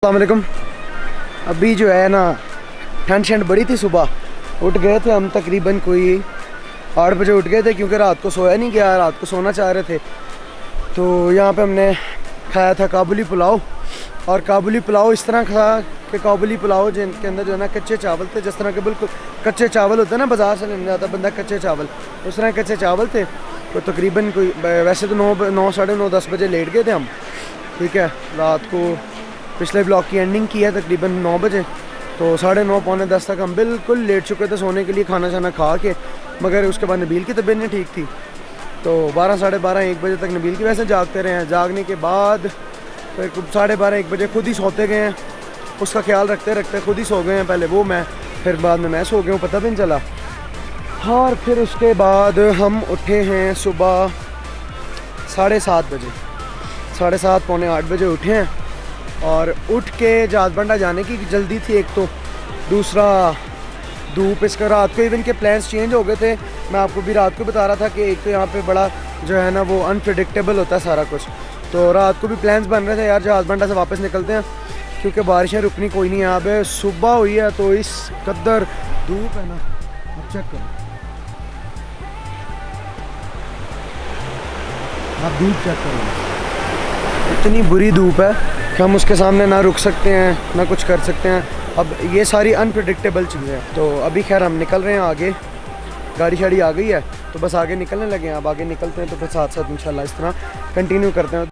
अस्सलामुअलैकुम। अभी जो है ना ठंड बड़ी थी, सुबह उठ गए थे हम तकरीबन कोई 8 बजे उठ गए थे क्योंकि रात को सोया नहीं गया, रात को सोना चाह रहे थे। तो यहाँ पे हमने खाया था काबुली पुलाव, और काबुली पुलाव इस तरह था कि काबुली पुलाव जिनके अंदर जो है ना कच्चे चावल थे, जिस तरह के बिल्कुल कच्चे चावल होते हैं ना, बाज़ार से लेने जाता बंदा कच्चे चावल, उस तरह कच्चे चावल थे। तो तकरीबन कोई वैसे तो 9, साढ़े 9, 10 बजे लेट गए थे हम, ठीक है। रात को पिछले ब्लॉग की एंडिंग की है तकरीबन 9 बजे, तो 9:30 पौने 10 तक हम बिल्कुल लेट चुके थे सोने के लिए, खाना शाना खा के। मगर उसके बाद नबील की तबीयत नहीं ठीक थी, तो 12, साढ़े 12, 1 बजे तक नबील की वैसे जागते रहे हैं। जागने के बाद फिर 12:30, 1 बजे खुद ही सोते गए हैं, उसका ख्याल रखते रखते खुद ही सो गए हैं। पहले वो मैं, फिर बाद में मैं सो गया हूँ, पता भी नहीं चला। और फिर उसके बाद हम उठे हैं सुबह 7:30 बजे, 7:30 पौने 8 बजे उठे हैं। और उठ के जादबंडा जाने की जल्दी थी एक, तो दूसरा धूप, इसका रात को इवन के प्लान्स चेंज हो गए थे। मैं आपको भी रात को बता रहा था कि एक तो यहाँ पे बड़ा जो है ना वो अनप्रेडिक्टेबल होता है सारा कुछ। तो रात को भी प्लान्स बन रहे थे यार जादबंडा से वापस निकलते हैं, क्योंकि बारिशें रुकनी कोई नहीं है। अब सुबह हुई है तो इस कदर धूप है ना, अब चेक करो, आप धूप चेक करो, इतनी बुरी धूप है कि हम उसके सामने ना रुक सकते हैं ना कुछ कर सकते हैं। अब ये सारी अनप्रेडिक्टेबल चीज़ें हैं। तो अभी खैर हम निकल रहे हैं आगे, गाड़ी शाड़ी आ गई है तो बस आगे निकलने लगे हैं। अब आगे निकलते हैं तो फिर साथ साथ इंशाल्लाह इस तरह कंटिन्यू करते हैं।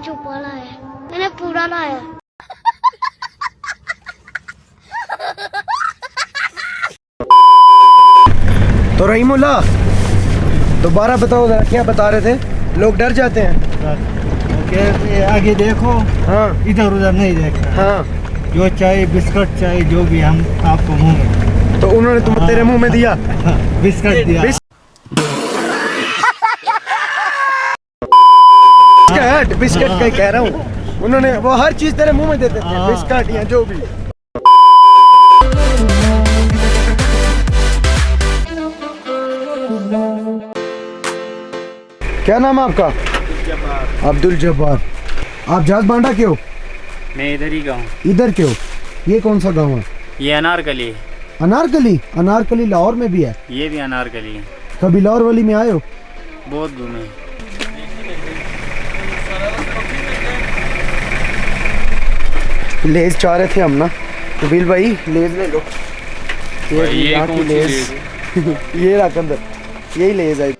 चुपा लाया, मैंने पूरा लाया। तो रहीमुल्ला दोबारा बताओ जरा, क्या बता रहे थे? लोग डर जाते हैं। ओके, आगे देखो, हाँ इधर उधर नहीं देखना। हाँ, जो चाहे बिस्कुट चाहे जो भी हम आपको मुंह में, तो उन्होंने तेरे मुंह में दिया बिस्कुट दिया। बिस्किट का कह रहा हूँ, उन्होंने वो हर चीज तेरे मुंह में देते थे, बिस्किट या जो भी। क्या नाम है आपका? अब्दुल जब्बार। आप जादबांडा के हो? मैं इधर ही का हूँ। इधर के हो? ये कौन सा गांव है? ये अनारकली है। अनारकली? अनारकली लाहौर में भी है? ये भी अनारकली है। कभी लाहौर वाली में आए हो? बहुत घूमे। लेज चाह रहे थे हम ना, तो बिल भाई लेज ले लो। ये यहाँ की लेज ये रख अंदर, यही लेज है।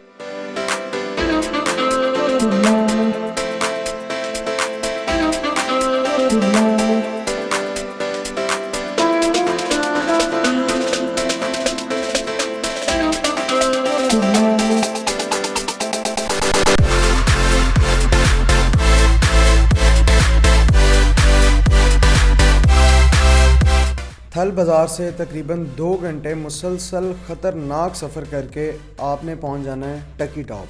थल बाज़ार से तकरीबन 2 घंटे मुसलसल ख़तरनाक सफ़र करके आपने पहुंच जाना है टकी टॉप।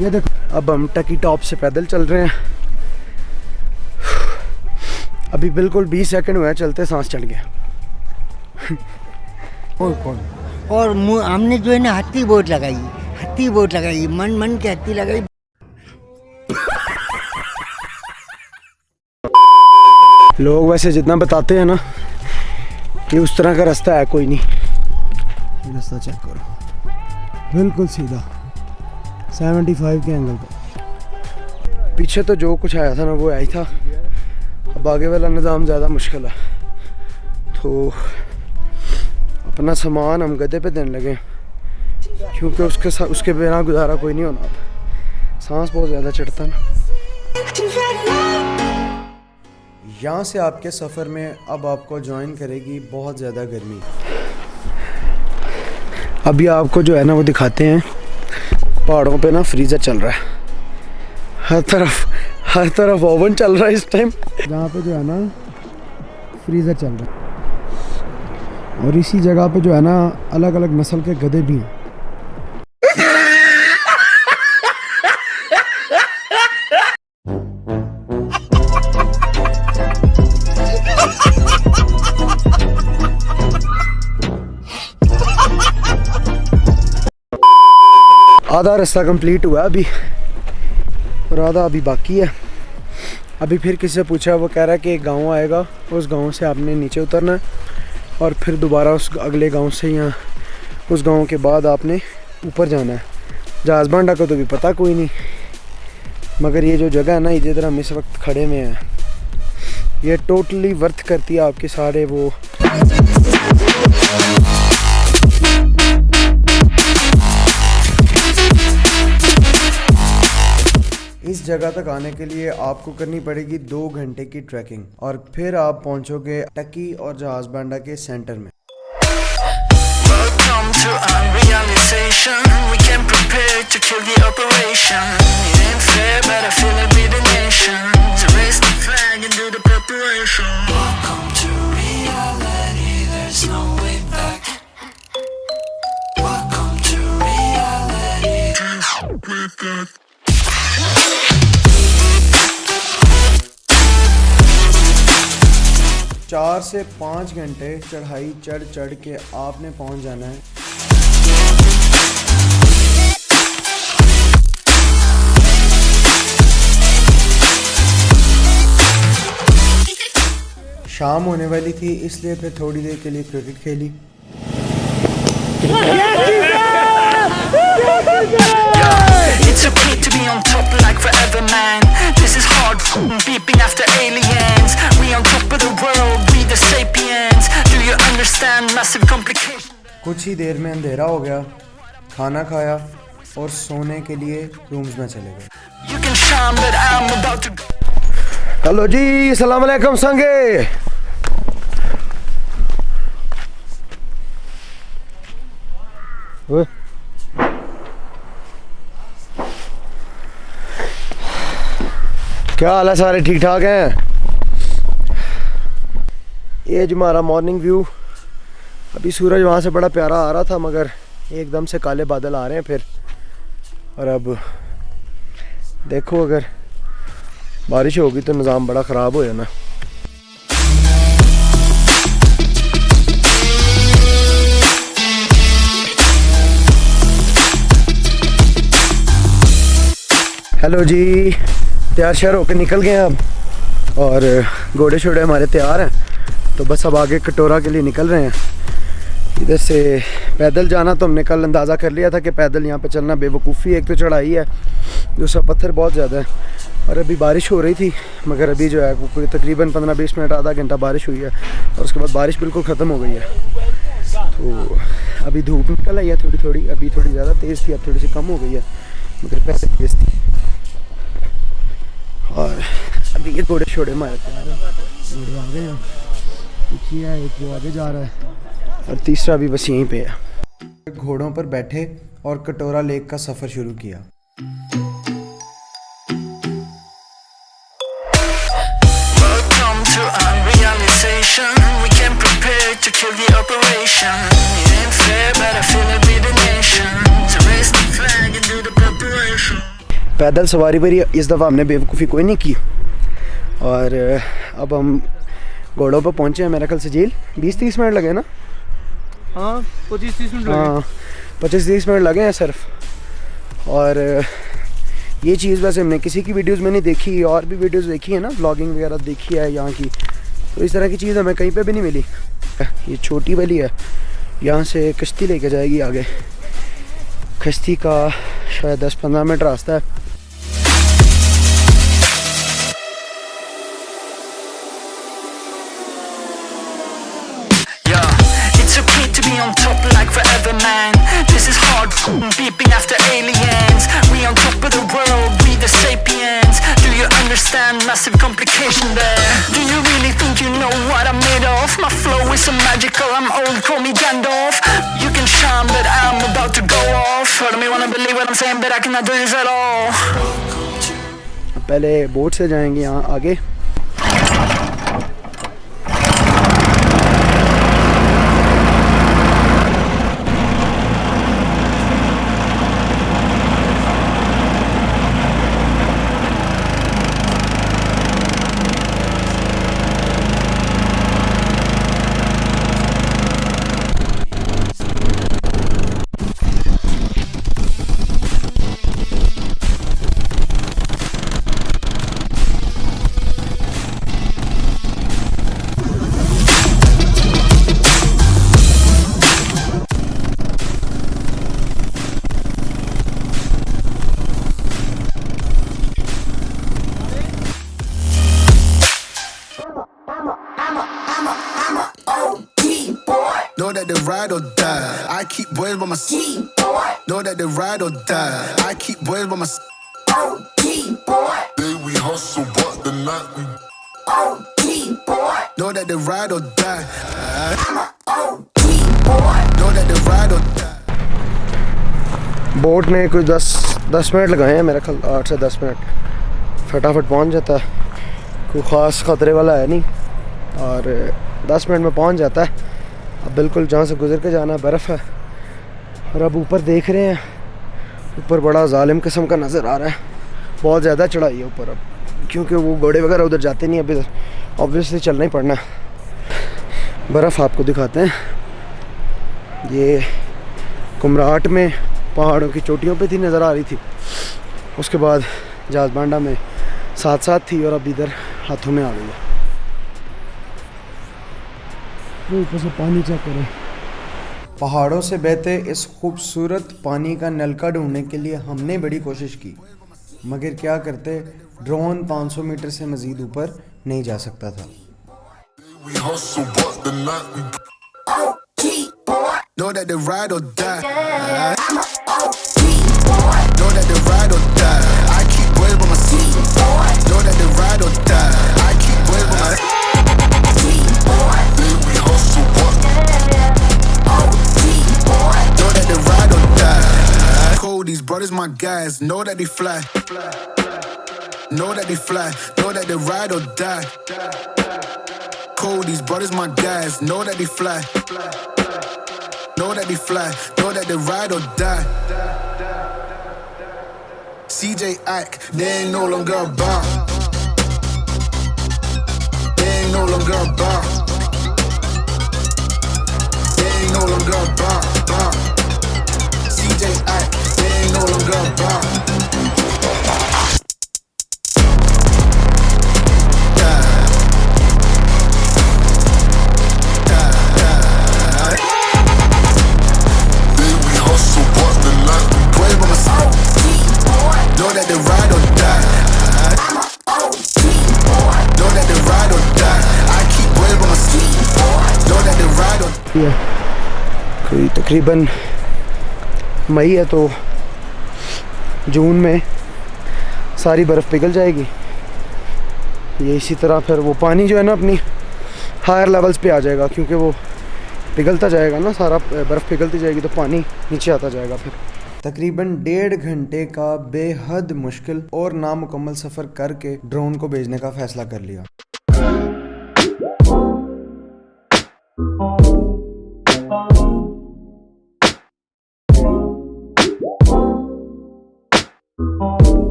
ये देखो, अब हम टकी टॉप से पैदल चल रहे हैं। अभी बिल्कुल 20 सेकंड हुए चलते, सांस चढ़ गया। और हमने जो है ना हत्ती बोट लगाई, मन के हत्ती लगाई। लोग वैसे जितना बताते हैं ना कि उस तरह का रास्ता है कोई नहीं। रास्ता चेक करो, बिल्कुल सीधा 75 के एंगल पर। पीछे तो जो कुछ आया था ना वो आई था, अब आगे वाला निज़ाम ज़्यादा मुश्किल है। तो अपना सामान हम गधे पे देने लगे। क्योंकि उसके बिना गुजारा कोई नहीं होना। अब सांस बहुत ज़्यादा चढ़ता ना। यहाँ से आपके सफ़र में अब आपको ज्वाइन करेगी बहुत ज़्यादा गर्मी। अभी आपको जो है ना वो दिखाते हैं, पहाड़ों पे ना फ्रीज़र चल रहा है, हर तरफ ओवन चल रहा है इस टाइम। जहाँ पे जो है ना फ्रीज़र चल रहा है, और इसी जगह पे जो है ना अलग अलग नस्ल के गधे भी हैं। आधा रास्ता कंप्लीट हुआ अभी, और आधा अभी बाकी है। अभी फिर किसी से पूछा, वो कह रहा है कि एक गांव आएगा, उस गांव से आपने नीचे उतरना है और फिर दोबारा उस अगले गांव से या उस गांव के बाद आपने ऊपर जाना है। जहाज़ बांडा को तो भी पता कोई नहीं, मगर ये जो जगह है ना जिधर हम इस वक्त खड़े में हैं, ये टोटली वर्थ करती है आपके सारे वो इस जगह तक आने के लिए आपको करनी पड़ेगी 2 घंटे की ट्रैकिंग, और फिर आप पहुंचोगे टकी और जहाज बांडा के सेंटर में। Welcome to unrealization. We came prepared to kill the operation. It ain't fair, but I feel like we're the nation. To raise the flag and do the preparation. Welcome to reality. There's no way back. Welcome to reality. With that. 4 से 5 घंटे चढ़ाई चढ़ के आपने पहुंच जाना है। शाम होने वाली थी, इसलिए फिर थोड़ी देर के लिए क्रिकेट खेली। It's okay to be on top like forever, man. This is hard, beeping after aliens. We on top of the world, we the sapiens. Do you understand massive complications? कुछ ही देर में अंधेरा हो गया, खाना खाया और सोने के लिए रूम्स में चले गए। You can shine, but I'm about to... hello ji, अस्सलाम वालेकुम संगे। क्या हाल है, सारे ठीक ठाक हैं? ये जो हमारा मॉर्निंग व्यू, अभी सूरज वहाँ से बड़ा प्यारा आ रहा था, मगर एकदम से काले बादल आ रहे हैं फिर। और अब देखो, अगर बारिश होगी तो निज़ाम बड़ा ख़राब हो जाना। हेलो जी, तैयार शहर होकर निकल गए हैं अब, और घोड़े शोड़े हमारे तैयार हैं, तो बस अब आगे कटोरा के लिए निकल रहे हैं। इधर से पैदल जाना तो हमने कल अंदाज़ा कर लिया था कि पैदल यहाँ पे चलना बेवकूफ़ी, एक तो चढ़ाई है, दूसरा पत्थर बहुत ज़्यादा है, और अभी बारिश हो रही थी, मगर अभी जो है कोई तकरीबन 15-20 मिनट आधा घंटा बारिश हुई है, और उसके बाद बारिश बिल्कुल ख़त्म हो गई है। तो अभी धूप निकल आई है थोड़ी थोड़ी, अभी थोड़ी ज़्यादा तेज़ थी, अब थोड़ी सी कम हो गई है, मगर पहले तेज़ थी। और अभी ये घोड़े शोड़े हमारे घोड़े आ गए हैं, पीछे है एक वो आगे जा रहा है, और तीसरा भी बस यहीं पे है। घोड़ों पर बैठे और कटोरा लेक का सफ़र शुरू किया। Welcome to unrealization. We came prepared to kill the operation. It ain't fair, but I feel like we're the nation. To raise the flag and do the preparation. पैदल सवारी पर इस दफ़ा हमने बेवकूफ़ी कोई नहीं की, और अब हम घोड़ों पर पहुँचे हैं। मेरा ख्याल से झील 20-30 मिनट लगे ना? हाँ, 25-30 मिनट लगे। हाँ, 25-30 मिनट लगे हैं सिर्फ। और ये चीज़ वैसे हमने किसी की वीडियोस में नहीं देखी, और भी वीडियोस देखी है ना, व्लॉगिंग वगैरह देखी है यहाँ की, तो इस तरह की चीज़ हमें कहीं पे भी नहीं मिली। ये छोटी वाली है, यहाँ से कश्ती लेके जाएगी आगे, कश्ती का शायद 10-15 मिनट रास्ता है। on top like forever, man. This is hard, with some magical, I'm old, call me Gandalf. You can shine, but I'm about to go off. I don't even wanna believe what I'm saying, but I cannot do this at all. पहले boat से जाएंगे यहाँ आगे। Know that they ride or die. I keep boys by my side. Know that they ride or die. I keep boys by my side. Day we hustle, but the night we Know that they ride or die. Know that they ride or die. Boat ने कुछ 10 minute लगाए हैं मेरा ख्याल, 8 से 10 minute फटाफट पहुंच जाता है। कोई ख़ास ख़तरे वाला है नहीं और 10 मिनट में पहुंच जाता है। अब बिल्कुल जहाँ से गुज़र के जाना है बर्फ़ है और अब ऊपर देख रहे हैं, ऊपर बड़ा जालिम किस्म का नज़र आ रहा है। बहुत ज़्यादा चढ़ाई है ऊपर अब, क्योंकि वो घोड़े वगैरह उधर जाते नहीं, अभी ऑब्वियसली चलना ही पड़ना है। बर्फ़ आपको दिखाते हैं, ये कुमराट में पहाड़ों की चोटियों पे थी, नज़र आ रही थी। उसके बाद जाजबांडा में साथ साथ थी और अब इधर हाथों में आ गई है। ऊपर से पानी चेक करें। पहाड़ों से बहते इस खूबसूरत पानी का नलका ढूंढने के लिए हमने बड़ी कोशिश की, मगर क्या करते, ड्रोन 500 मीटर से मज़ीद ऊपर नहीं जा सकता था। we hustle, but the night we Know that they ride or die. Know that they ride or die. I keep boys by my side. Know that they ride or die. I keep boys by my side. day we hustle, but Know that they ride or die. Cold, these brothers my guys. Know that they fly. Know that they fly. Know that they ride or die. Cold, these brothers my guys. Know that they fly. Know that they fly. Know that they ride or die. CJ Ike, they ain't no longer about. They ain't no longer about. They ain't no longer about. CJ Ike, they ain't no longer about. day we hustle, but the night we Boys by my side. Know that they ride or die. Know that they ride or die. I keep boys by my side. Know that they ride or die. कोई तकरीबन मई है तो जून में सारी बर्फ़ पिघल जाएगी। ये इसी तरह फिर वो पानी जो है ना अपनी हायर लेवल्स पे आ जाएगा, क्योंकि वो पिघलता जाएगा ना, सारा बर्फ़ पिघलती जाएगी तो पानी नीचे आता जाएगा। फिर तकरीबन 1.5 घंटे का बेहद मुश्किल और नामुकम्मल सफ़र करके ड्रोन को भेजने का फ़ैसला कर लिया।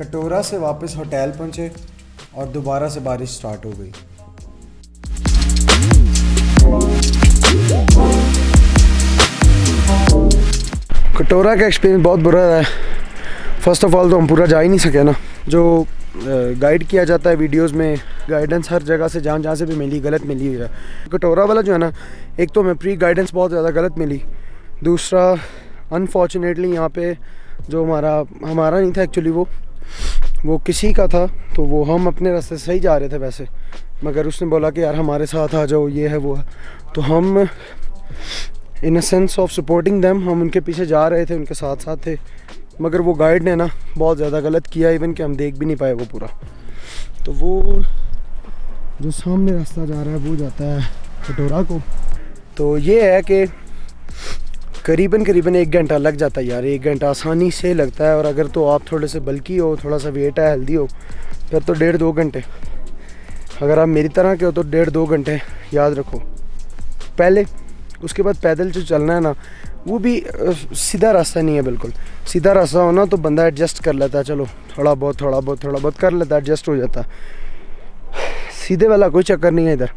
कटोरा से वापस होटल पहुंचे और दोबारा से बारिश स्टार्ट हो गई। कटोरा का एक्सपीरियंस बहुत बुरा है। फर्स्ट ऑफ ऑल तो हम पूरा जा ही नहीं सके ना। जो गाइड किया जाता है वीडियोस में, गाइडेंस हर जगह से जहाँ से भी मिली गलत मिली हुई है। कटोरा वाला जो है ना, एक तो हमें प्री गाइडेंस बहुत ज़्यादा गलत मिली, दूसरा अनफॉर्चुनेटली यहाँ पे जो हमारा नहीं था एक्चुअली, वो किसी का था। तो वो हम अपने रास्ते से सही जा रहे थे वैसे, मगर उसने बोला कि यार हमारे साथ आ जाओ, ये है वो है। तो हम in a sense of supporting them हम उनके पीछे जा रहे थे, उनके साथ साथ थे, मगर वो गाइड ने ना बहुत ज़्यादा गलत किया, इवन कि हम देख भी नहीं पाए वो पूरा। तो वो जो सामने रास्ता जा रहा है वो जाता है कटोरा को। तो ये है कि करीबन 1 घंटा लग जाता है यार, 1 घंटा आसानी से लगता है। और अगर तो आप थोड़े से बल्की हो, थोड़ा सा वेट है, हेल्दी हो, फिर तो 1.5-2 घंटे। अगर आप मेरी तरह के हो तो 1.5-2 घंटे याद रखो पहले। उसके बाद पैदल जो चलना है ना, वो भी सीधा रास्ता नहीं है बिल्कुल। सीधा रास्ता हो ना तो बंदा एडजस्ट कर लेता है, चलो थोड़ा बहुत कर लेता है, एडजस्ट हो जाता है। सीधे वाला कोई चक्कर नहीं है इधर,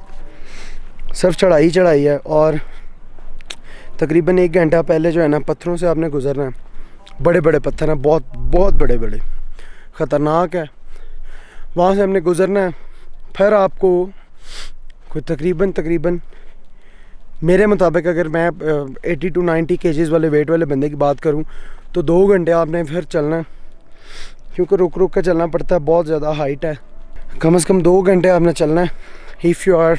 सिर्फ चढ़ाई है। और तकरीबन 1 घंटा पहले जो है ना, पत्थरों से आपने गुजरना है। बड़े बड़े पत्थर हैं, बहुत बड़े, ख़तरनाक है। वहाँ से हमने गुजरना है। फिर आपको कोई तकरीबन मेरे मुताबिक अगर मैं 80 to 90 kgs वाले वेट वाले बंदे की बात करूं तो 2 घंटे आपने फिर चलना है, क्योंकि रुक के चलना पड़ता है, बहुत ज़्यादा हाइट है। कम से कम 2 घंटे आपने चलना है। If you are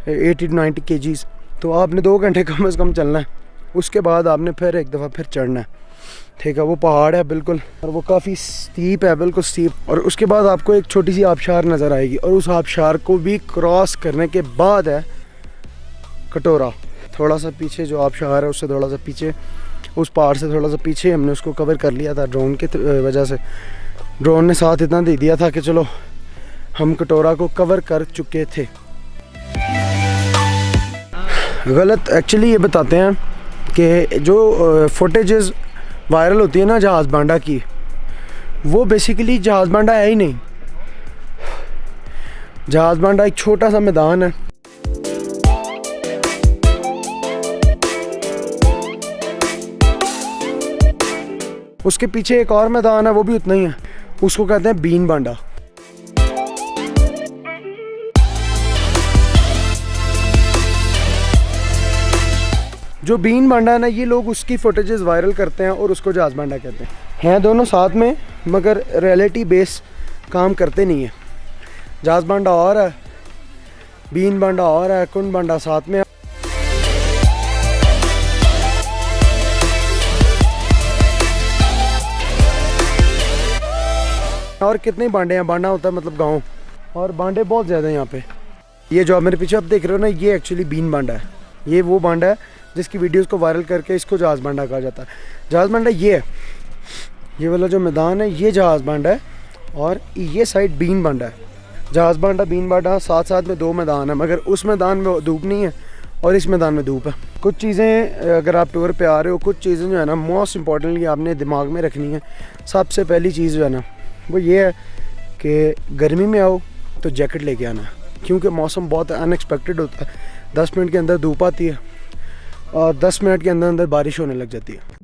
80 to 90 kgs तो आपने 2 घंटे कम से कम चलना है। उसके बाद आपने फिर एक दफ़ा फिर चढ़ना है, ठीक है। वो पहाड़ है बिल्कुल, और वो काफ़ी स्टीप है, बिल्कुल स्टीप। और उसके बाद आपको एक छोटी सी आबशार नज़र आएगी, और उस आबशार को भी क्रॉस करने के बाद है कटोरा। थोड़ा सा पीछे जो आबशार है उससे थोड़ा सा पीछे, उस पहाड़ से थोड़ा सा पीछे हमने उसको कवर कर लिया था ड्रोन के वजह से। ड्रोन ने साथ इतना दे दिया था कि चलो हम कटोरा को कवर कर चुके थे। गलत एक्चुअली ये बताते हैं कि जो फुटेजेस वायरल होती है ना जहाज़ बांडा की, वो बेसिकली जहाज़ बांडा है ही नहीं। जहाज़ बांडा एक छोटा सा मैदान है। उसके पीछे एक और मैदान है, वो भी उतना ही है, उसको कहते हैं बीन बांडा। जो बीन बांडा है ना, ये लोग उसकी फुटेजेस वायरल करते हैं और उसको जहाज़ बांडा कहते हैं दोनों साथ में, मगर रियलिटी बेस काम करते नहीं है। जहाज़ बांडा और है, बीन बांडा और है, कुंड बांडा साथ में। और कितने बांडे हैं, बांडा होता है मतलब गांव, और बांडे बहुत ज़्यादा हैं यहाँ पे। ये जो आप मेरे पीछे आप देख रहे हो ना, ये एक्चुअली बीन बांडा है। ये वो बांडा है जिसकी वीडियोस को वायरल करके इसको जहाज़ बांडा कहा जाता है। जहाज़ बांडा ये है, ये वाला जो मैदान है ये जहाज़ बांडा है, और ये साइड बीन बांडा है। जहाज़ बांडा बीन बांडा साथ में 2 मैदान है, मगर उस मैदान में धूप नहीं है और इस मैदान में धूप है। कुछ चीज़ें अगर आप टूर पे आ रहे हो, कुछ चीज़ें जो है ना मोस्ट इम्पॉर्टेंटली आपने दिमाग में रखनी है। सबसे पहली चीज़ जो है ना वो ये है कि गर्मी में आओ तो जैकेट लेके आना, क्योंकि मौसम बहुत अनएक्सपेक्टेड होता है। 10 मिनट के अंदर धूप आती है और 10 मिनट के अंदर बारिश होने लग जाती है।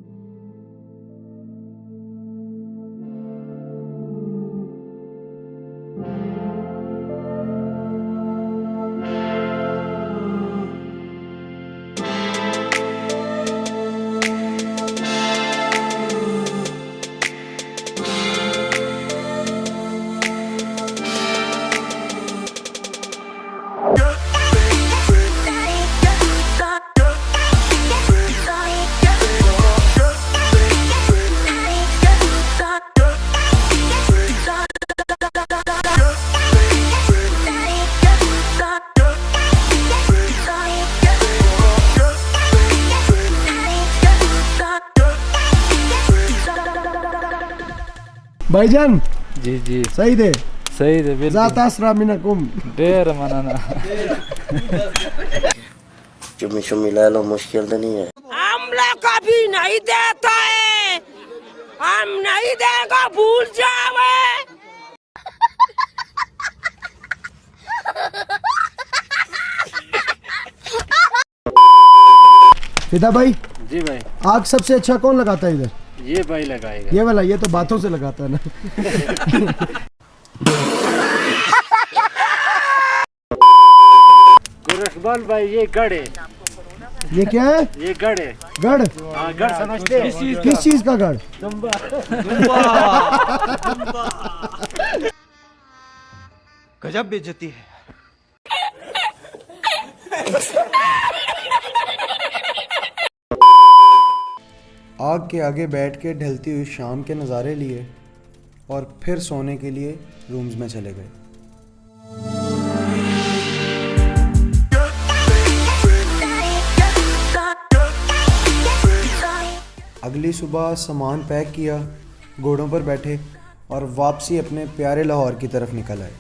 भाईजान जी सही थे बिल्कुल ज़ातास्रा मिनकुम ढेर मनाना चुम्मी चुम्मी ले लो, मुश्किल तो नहीं है। हमला कभी नहीं देता है, हम नहीं देगा, भूल जावे। पिता भाई, जी भाई, आग सबसे अच्छा कौन लगाता है इधर? ये भाई लगाएगा। ये वाला, ये तो बातों से लगाता है ना। गुरखबाल भाई, ये गढ़ है। ये क्या है? ये गढ़ है। गढ़? हाँ, गढ़ समझते हैं? किस चीज का गढ़? गजब बेइज्जती है। आग के आगे बैठ के ढलती हुई शाम के नज़ारे लिए और फिर सोने के लिए रूम्स में चले गए। अगली सुबह सामान पैक किया, घोड़ों पर बैठे और वापसी अपने प्यारे लाहौर की तरफ निकल आए।